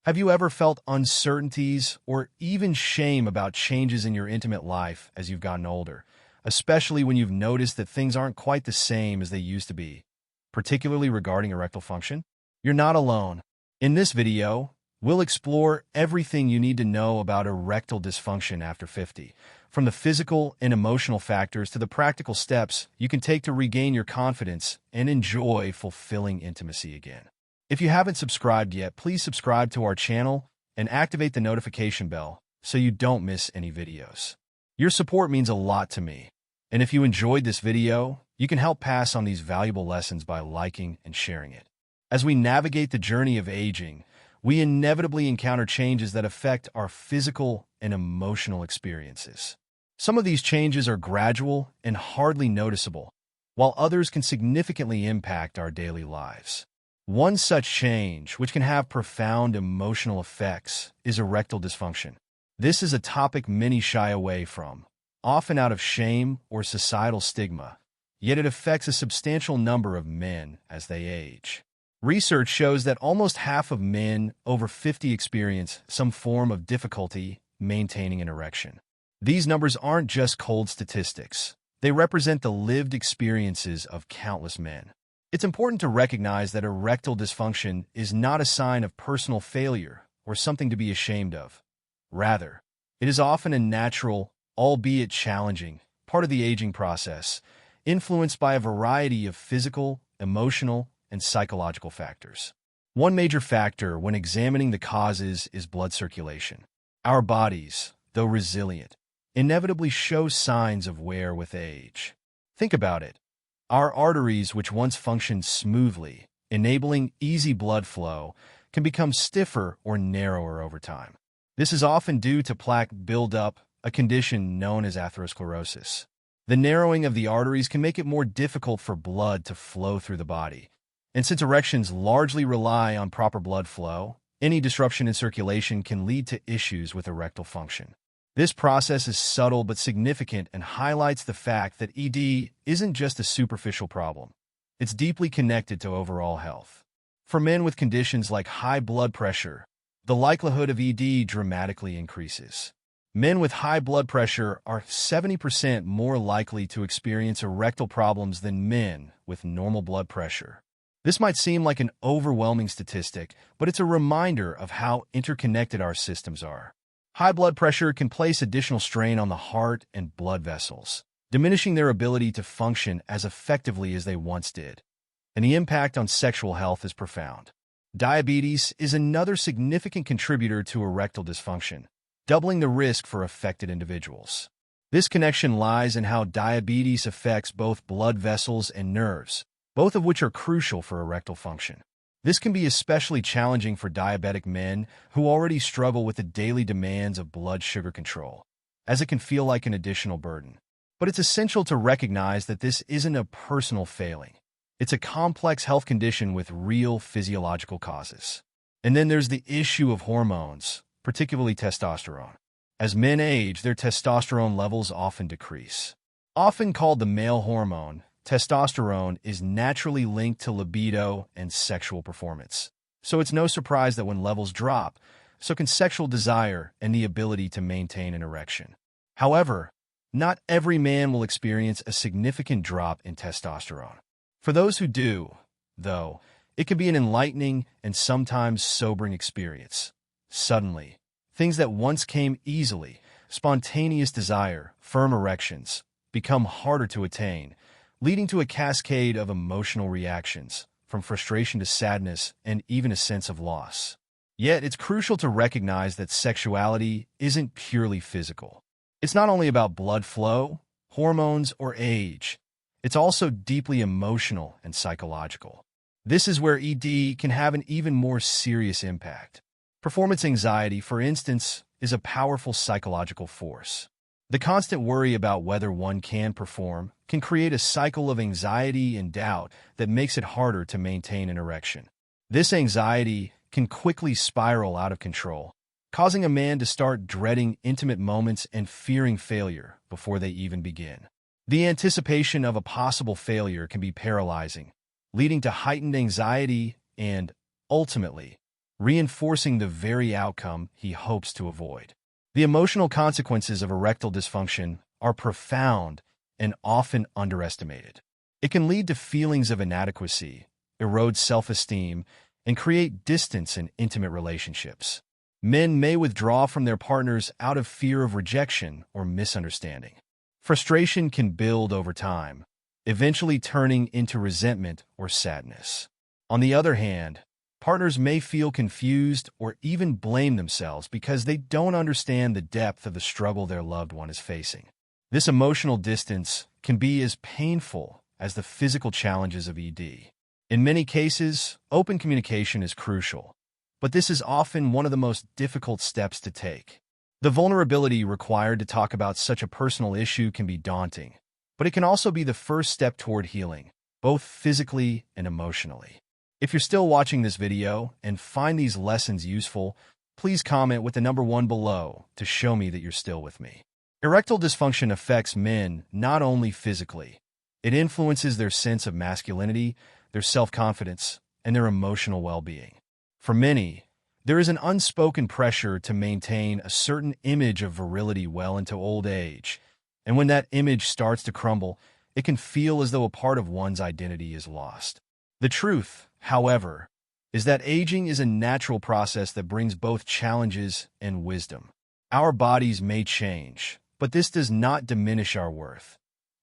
Have you ever felt uncertainties or even shame about changes in your intimate life as you've gotten older, especially when you've noticed that things aren't quite the same as they used to be, particularly regarding erectile function? You're not alone. In this video, we'll explore everything you need to know about erectile dysfunction after 50, from the physical and emotional factors to the practical steps you can take to regain your confidence and enjoy fulfilling intimacy again. If you haven't subscribed yet, please subscribe to our channel and activate the notification bell so you don't miss any videos. Your support means a lot to me, and if you enjoyed this video, you can help pass on these valuable lessons by liking and sharing it. As we navigate the journey of aging, we inevitably encounter changes that affect our physical and emotional experiences. Some of these changes are gradual and hardly noticeable, while others can significantly impact our daily lives. One such change, which can have profound emotional effects, is erectile dysfunction. This is a topic many shy away from, often out of shame or societal stigma, yet it affects a substantial number of men as they age. Research shows that almost half of men over 50 experience some form of difficulty maintaining an erection. These numbers aren't just cold statistics. They represent the lived experiences of countless men. It's important to recognize that erectile dysfunction is not a sign of personal failure or something to be ashamed of. Rather, it is often a natural, albeit challenging, part of the aging process, influenced by a variety of physical, emotional, and psychological factors. One major factor when examining the causes is blood circulation. Our bodies, though resilient, inevitably show signs of wear with age. Think about it. Our arteries, which once functioned smoothly, enabling easy blood flow, can become stiffer or narrower over time. This is often due to plaque buildup, a condition known as atherosclerosis. The narrowing of the arteries can make it more difficult for blood to flow through the body. And since erections largely rely on proper blood flow, any disruption in circulation can lead to issues with erectile function. This process is subtle but significant and highlights the fact that ED isn't just a superficial problem. It's deeply connected to overall health. For men with conditions like high blood pressure, the likelihood of ED dramatically increases. Men with high blood pressure are 70% more likely to experience erectile problems than men with normal blood pressure. This might seem like an overwhelming statistic, but it's a reminder of how interconnected our systems are. High blood pressure can place additional strain on the heart and blood vessels, diminishing their ability to function as effectively as they once did. And the impact on sexual health is profound. Diabetes is another significant contributor to erectile dysfunction, doubling the risk for affected individuals. This connection lies in how diabetes affects both blood vessels and nerves, both of which are crucial for erectile function. This can be especially challenging for diabetic men who already struggle with the daily demands of blood sugar control, as it can feel like an additional burden. But it's essential to recognize that this isn't a personal failing. It's a complex health condition with real physiological causes. And then there's the issue of hormones, particularly testosterone. As men age, their testosterone levels often decrease. Often called the male hormone, testosterone is naturally linked to libido and sexual performance. So it's no surprise that when levels drop, so can sexual desire and the ability to maintain an erection. However, not every man will experience a significant drop in testosterone. For those who do, though, it can be an enlightening and sometimes sobering experience. Suddenly, things that once came easily, spontaneous desire, firm erections, become harder to attain, leading to a cascade of emotional reactions, from frustration to sadness and even a sense of loss. Yet, it's crucial to recognize that sexuality isn't purely physical. It's not only about blood flow, hormones, or age. It's also deeply emotional and psychological. This is where ED can have an even more serious impact. Performance anxiety, for instance, is a powerful psychological force. The constant worry about whether one can perform can create a cycle of anxiety and doubt that makes it harder to maintain an erection. This anxiety can quickly spiral out of control, causing a man to start dreading intimate moments and fearing failure before they even begin. The anticipation of a possible failure can be paralyzing, leading to heightened anxiety and, ultimately, reinforcing the very outcome he hopes to avoid. The emotional consequences of erectile dysfunction are profound and often underestimated. It can lead to feelings of inadequacy, erode self-esteem, and create distance in intimate relationships. Men may withdraw from their partners out of fear of rejection or misunderstanding. Frustration can build over time, eventually turning into resentment or sadness. On the other hand, partners may feel confused or even blame themselves because they don't understand the depth of the struggle their loved one is facing. This emotional distance can be as painful as the physical challenges of ED. In many cases, open communication is crucial, but this is often one of the most difficult steps to take. The vulnerability required to talk about such a personal issue can be daunting, but it can also be the first step toward healing, both physically and emotionally. If you're still watching this video and find these lessons useful, please comment with the number 1 below to show me that you're still with me. Erectile dysfunction affects men not only physically. It influences their sense of masculinity, their self-confidence, and their emotional well-being. For many, there is an unspoken pressure to maintain a certain image of virility well into old age, and when that image starts to crumble, it can feel as though a part of one's identity is lost. The truth, however, is that aging is a natural process that brings both challenges and wisdom. Our bodies may change, but this does not diminish our worth,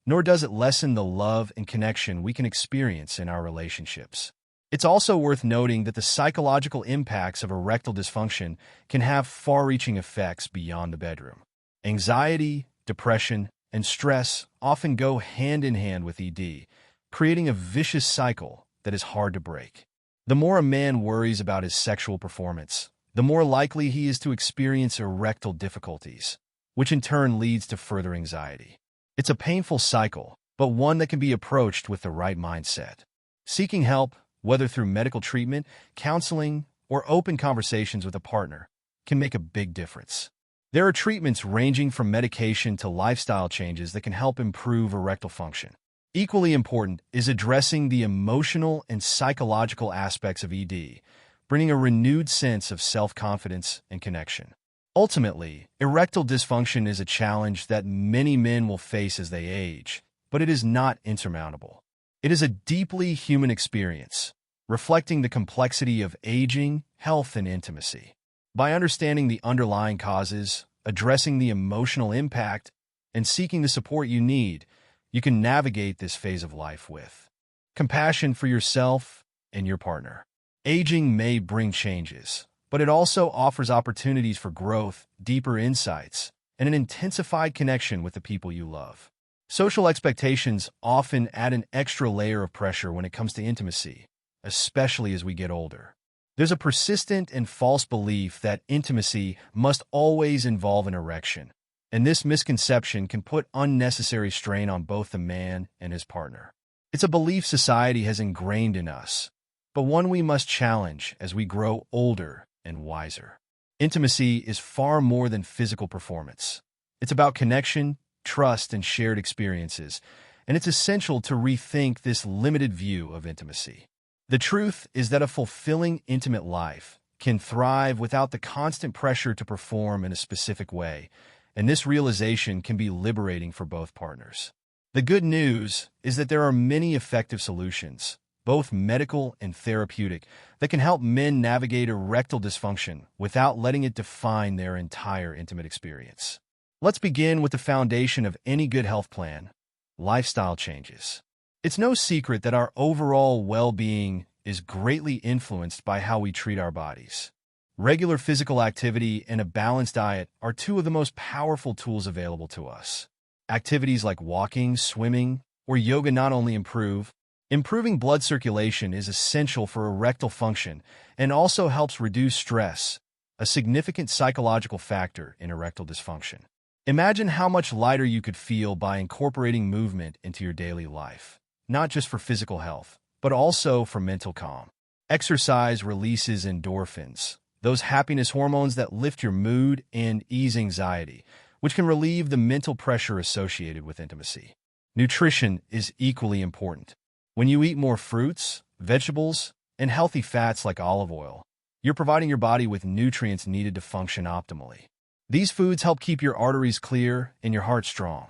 nor does it lessen the love and connection we can experience in our relationships. It's also worth noting that the psychological impacts of erectile dysfunction can have far-reaching effects beyond the bedroom. Anxiety, depression, and stress often go hand in hand with ED, creating a vicious cycle that is hard to break. The more a man worries about his sexual performance, the more likely he is to experience erectile difficulties, which in turn leads to further anxiety. It's a painful cycle, but one that can be approached with the right mindset. Seeking help, whether through medical treatment, counseling, or open conversations with a partner, can make a big difference. There are treatments ranging from medication to lifestyle changes that can help improve erectile function. Equally important is addressing the emotional and psychological aspects of ED, bringing a renewed sense of self-confidence and connection. Ultimately, erectile dysfunction is a challenge that many men will face as they age, but it is not insurmountable. It is a deeply human experience, reflecting the complexity of aging, health, and intimacy. By understanding the underlying causes, addressing the emotional impact, and seeking the support you need, you can navigate this phase of life with compassion for yourself and your partner. Aging may bring changes, but it also offers opportunities for growth, deeper insights, and an intensified connection with the people you love. Social expectations often add an extra layer of pressure when it comes to intimacy, especially as we get older. There's a persistent and false belief that intimacy must always involve an erection, and this misconception can put unnecessary strain on both the man and his partner. It's a belief society has ingrained in us, but one we must challenge as we grow older and wiser. Intimacy is far more than physical performance. It's about connection, trust, and shared experiences, and it's essential to rethink this limited view of intimacy. The truth is that a fulfilling, intimate life can thrive without the constant pressure to perform in a specific way, and this realization can be liberating for both partners. The good news is that there are many effective solutions, both medical and therapeutic, that can help men navigate erectile dysfunction without letting it define their entire intimate experience. Let's begin with the foundation of any good health plan: lifestyle changes. It's no secret that our overall well-being is greatly influenced by how we treat our bodies. Regular physical activity and a balanced diet are two of the most powerful tools available to us. Activities like walking, swimming, or yoga not only improving blood circulation is essential for erectile function and also helps reduce stress, a significant psychological factor in erectile dysfunction. Imagine how much lighter you could feel by incorporating movement into your daily life, not just for physical health, but also for mental calm. Exercise releases endorphins, those happiness hormones that lift your mood and ease anxiety, which can relieve the mental pressure associated with intimacy. Nutrition is equally important. When you eat more fruits, vegetables, and healthy fats like olive oil, You're providing your body with nutrients needed to function optimally. These foods help keep your arteries clear and your heart strong,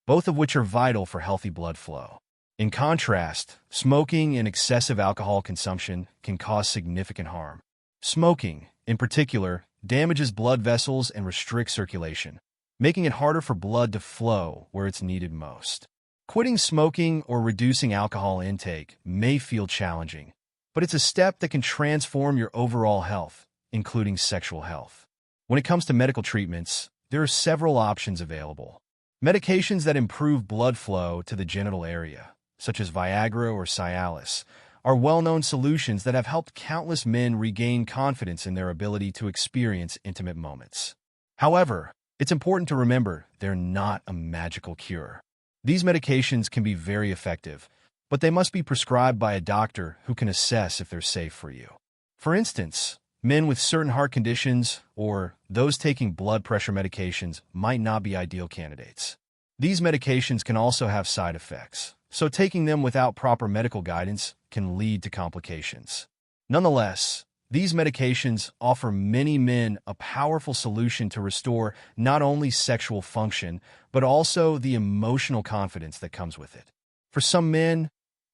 both of which are vital for healthy blood flow. In contrast, smoking and excessive alcohol consumption can cause significant harm. Smoking, in particular, damages blood vessels and restricts circulation, making it harder for blood to flow where it's needed most. Quitting smoking or reducing alcohol intake may feel challenging, but it's a step that can transform your overall health, including sexual health. When it comes to medical treatments, there are several options available. Medications that improve blood flow to the genital area, such as Viagra or Cialis, are well-known solutions that have helped countless men regain confidence in their ability to experience intimate moments. However, it's important to remember they're not a magical cure. These medications can be very effective, but they must be prescribed by a doctor who can assess if they're safe for you. For instance, men with certain heart conditions or those taking blood pressure medications might not be ideal candidates. These medications can also have side effects, so taking them without proper medical guidance can lead to complications. Nonetheless, these medications offer many men a powerful solution to restore not only sexual function, but also the emotional confidence that comes with it. For some men,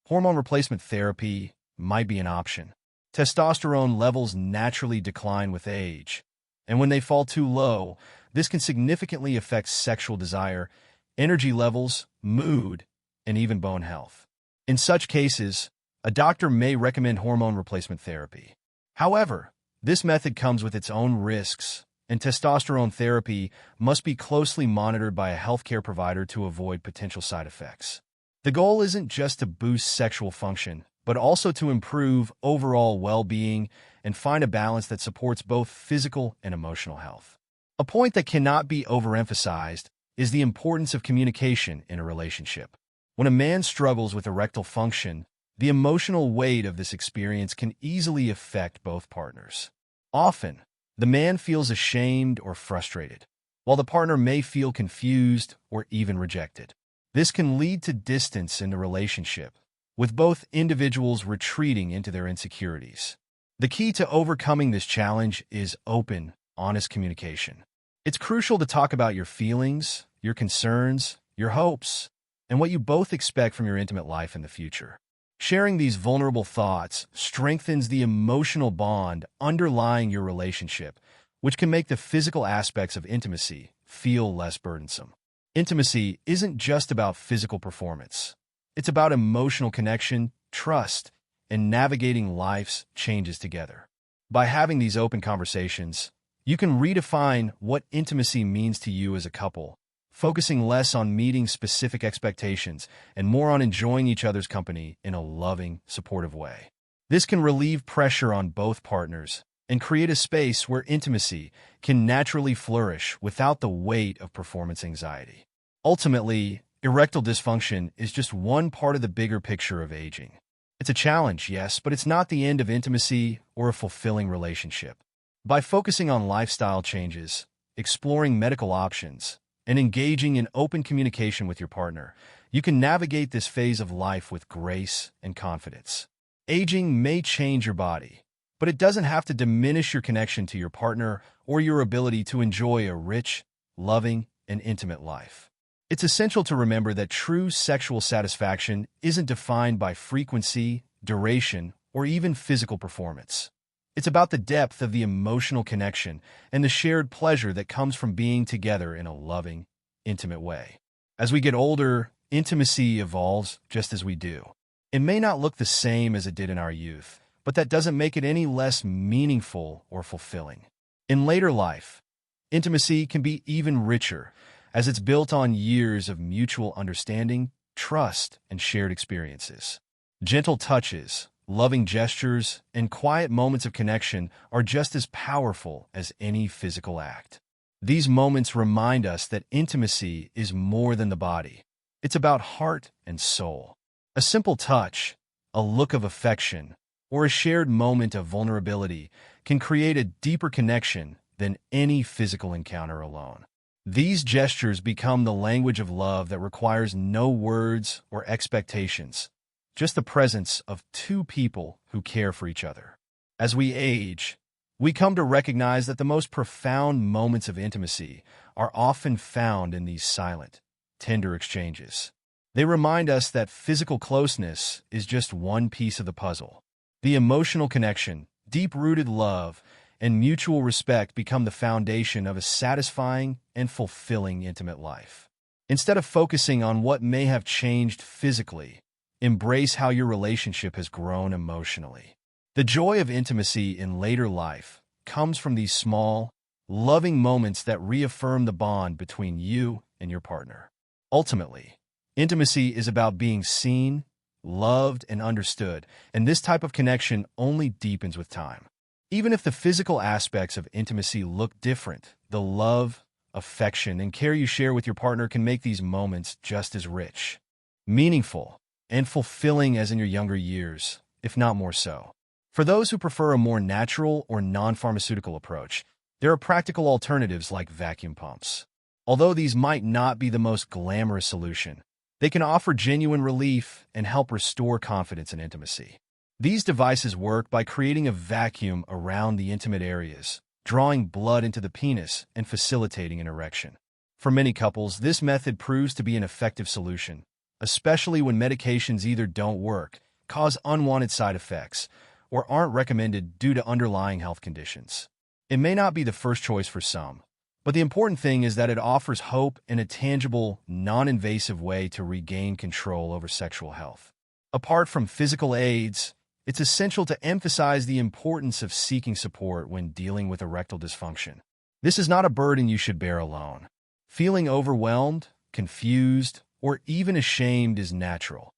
hormone replacement therapy might be an option. Testosterone levels naturally decline with age, and when they fall too low, this can significantly affect sexual desire, energy levels, mood, and even bone health. In such cases, a doctor may recommend hormone replacement therapy. However, this method comes with its own risks, and testosterone therapy must be closely monitored by a healthcare provider to avoid potential side effects. The goal isn't just to boost sexual function, but also to improve overall well-being and find a balance that supports both physical and emotional health. A point that cannot be overemphasized is the importance of communication in a relationship. When a man struggles with erectile function, the emotional weight of this experience can easily affect both partners. Often, the man feels ashamed or frustrated, while the partner may feel confused or even rejected. This can lead to distance in the relationship, with both individuals retreating into their insecurities. The key to overcoming this challenge is open, honest communication. It's crucial to talk about your feelings, your concerns, your hopes, and what you both expect from your intimate life in the future. Sharing these vulnerable thoughts strengthens the emotional bond underlying your relationship, which can make the physical aspects of intimacy feel less burdensome. Intimacy isn't just about physical performance. It's about emotional connection, trust, and navigating life's changes together. By having these open conversations, you can redefine what intimacy means to you as a couple, focusing less on meeting specific expectations and more on enjoying each other's company in a loving, supportive way. This can relieve pressure on both partners and create a space where intimacy can naturally flourish without the weight of performance anxiety. Ultimately, erectile dysfunction is just one part of the bigger picture of aging. It's a challenge, yes, but it's not the end of intimacy or a fulfilling relationship. By focusing on lifestyle changes, exploring medical options, and engaging in open communication with your partner, you can navigate this phase of life with grace and confidence. Aging may change your body, but it doesn't have to diminish your connection to your partner or your ability to enjoy a rich, loving, and intimate life. It's essential to remember that true sexual satisfaction isn't defined by frequency, duration, or even physical performance. It's about the depth of the emotional connection and the shared pleasure that comes from being together in a loving, intimate way. As we get older, intimacy evolves just as we do. It may not look the same as it did in our youth, but that doesn't make it any less meaningful or fulfilling. In later life, intimacy can be even richer, as it's built on years of mutual understanding, trust, and shared experiences. Gentle touches, loving gestures, and quiet moments of connection are just as powerful as any physical act. These moments remind us that intimacy is more than the body. It's about heart and soul. A simple touch, a look of affection, or a shared moment of vulnerability can create a deeper connection than any physical encounter alone. These gestures become the language of love that requires no words or expectations, just the presence of two people who care for each other. As we age, we come to recognize that the most profound moments of intimacy are often found in these silent, tender exchanges. They remind us that physical closeness is just one piece of the puzzle. The emotional connection, deep-rooted love, and mutual respect become the foundation of a satisfying and fulfilling intimate life. Instead of focusing on what may have changed physically, embrace how your relationship has grown emotionally. The joy of intimacy in later life comes from these small, loving moments that reaffirm the bond between you and your partner. Ultimately, intimacy is about being seen, loved, and understood, and this type of connection only deepens with time. Even if the physical aspects of intimacy look different, the love, affection, and care you share with your partner can make these moments just as rich, meaningful, and fulfilling as in your younger years, if not more so. For those who prefer a more natural or non-pharmaceutical approach, there are practical alternatives like vacuum pumps. Although these might not be the most glamorous solution, they can offer genuine relief and help restore confidence in intimacy. These devices work by creating a vacuum around the intimate areas, drawing blood into the penis and facilitating an erection. For many couples, this method proves to be an effective solution, especially when medications either don't work, cause unwanted side effects, or aren't recommended due to underlying health conditions. It may not be the first choice for some, but the important thing is that it offers hope and a tangible, non-invasive way to regain control over sexual health. Apart from physical aids, it's essential to emphasize the importance of seeking support when dealing with erectile dysfunction. This is not a burden you should bear alone. Feeling overwhelmed, confused, or even ashamed is natural.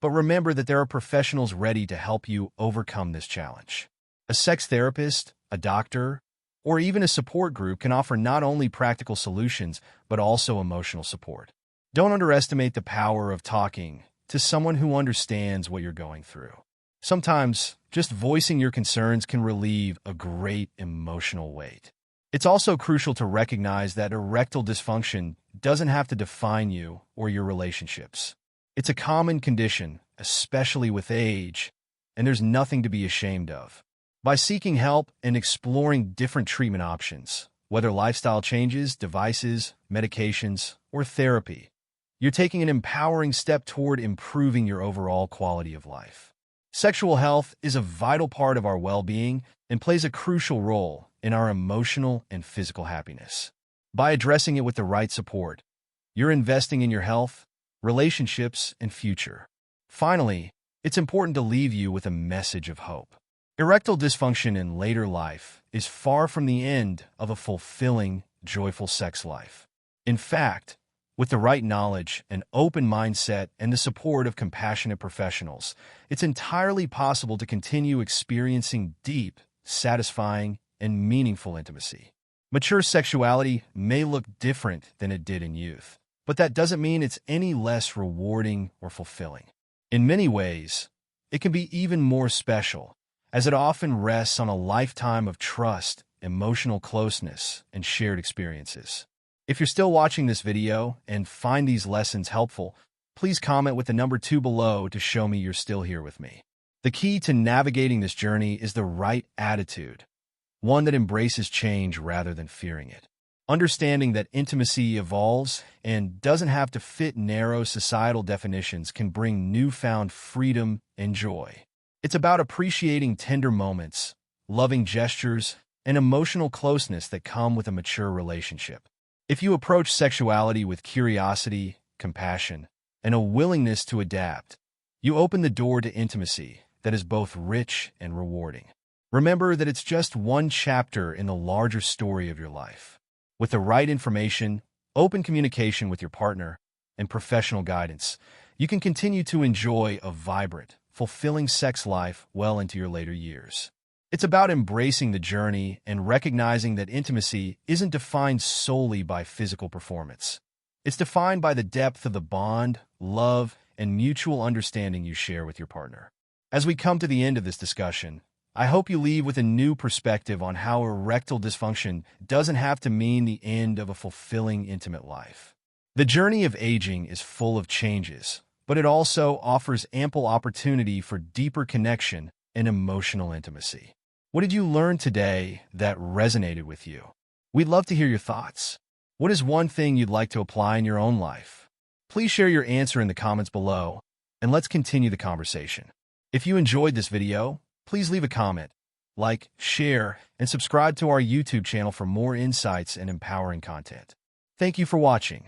But remember that there are professionals ready to help you overcome this challenge. A sex therapist, a doctor, or even a support group can offer not only practical solutions, but also emotional support. Don't underestimate the power of talking to someone who understands what you're going through. Sometimes, just voicing your concerns can relieve a great emotional weight. It's also crucial to recognize that erectile dysfunction doesn't have to define you or your relationships. It's a common condition, especially with age, and there's nothing to be ashamed of. By seeking help and exploring different treatment options, whether lifestyle changes, devices, medications, or therapy, you're taking an empowering step toward improving your overall quality of life. Sexual health is a vital part of our well-being and plays a crucial role in our emotional and physical happiness. By addressing it with the right support, you're investing in your health, relationships, and future. Finally, it's important to leave you with a message of hope. Erectile dysfunction in later life is far from the end of a fulfilling, joyful sex life. In fact, with the right knowledge, an open mindset, and the support of compassionate professionals, it's entirely possible to continue experiencing deep, satisfying, and meaningful intimacy. Mature sexuality may look different than it did in youth, but that doesn't mean it's any less rewarding or fulfilling. In many ways, it can be even more special, as it often rests on a lifetime of trust, emotional closeness, and shared experiences. If you're still watching this video and find these lessons helpful, please comment with the number 2 below to show me you're still here with me. The key to navigating this journey is the right attitude, one that embraces change rather than fearing it. Understanding that intimacy evolves and doesn't have to fit narrow societal definitions can bring newfound freedom and joy. It's about appreciating tender moments, loving gestures, and emotional closeness that come with a mature relationship. If you approach sexuality with curiosity, compassion, and a willingness to adapt, you open the door to intimacy that is both rich and rewarding. Remember that it's just one chapter in the larger story of your life. With the right information, open communication with your partner, and professional guidance, you can continue to enjoy a vibrant, fulfilling sex life well into your later years. It's about embracing the journey and recognizing that intimacy isn't defined solely by physical performance. It's defined by the depth of the bond, love, and mutual understanding you share with your partner. As we come to the end of this discussion, I hope you leave with a new perspective on how erectile dysfunction doesn't have to mean the end of a fulfilling, intimate life. The journey of aging is full of changes, but it also offers ample opportunity for deeper connection and emotional intimacy. What did you learn today that resonated with you? We'd love to hear your thoughts. What is one thing you'd like to apply in your own life? Please share your answer in the comments below, and let's continue the conversation. If you enjoyed this video, please leave a comment, like, share, and subscribe to our YouTube channel for more insights and empowering content. Thank you for watching.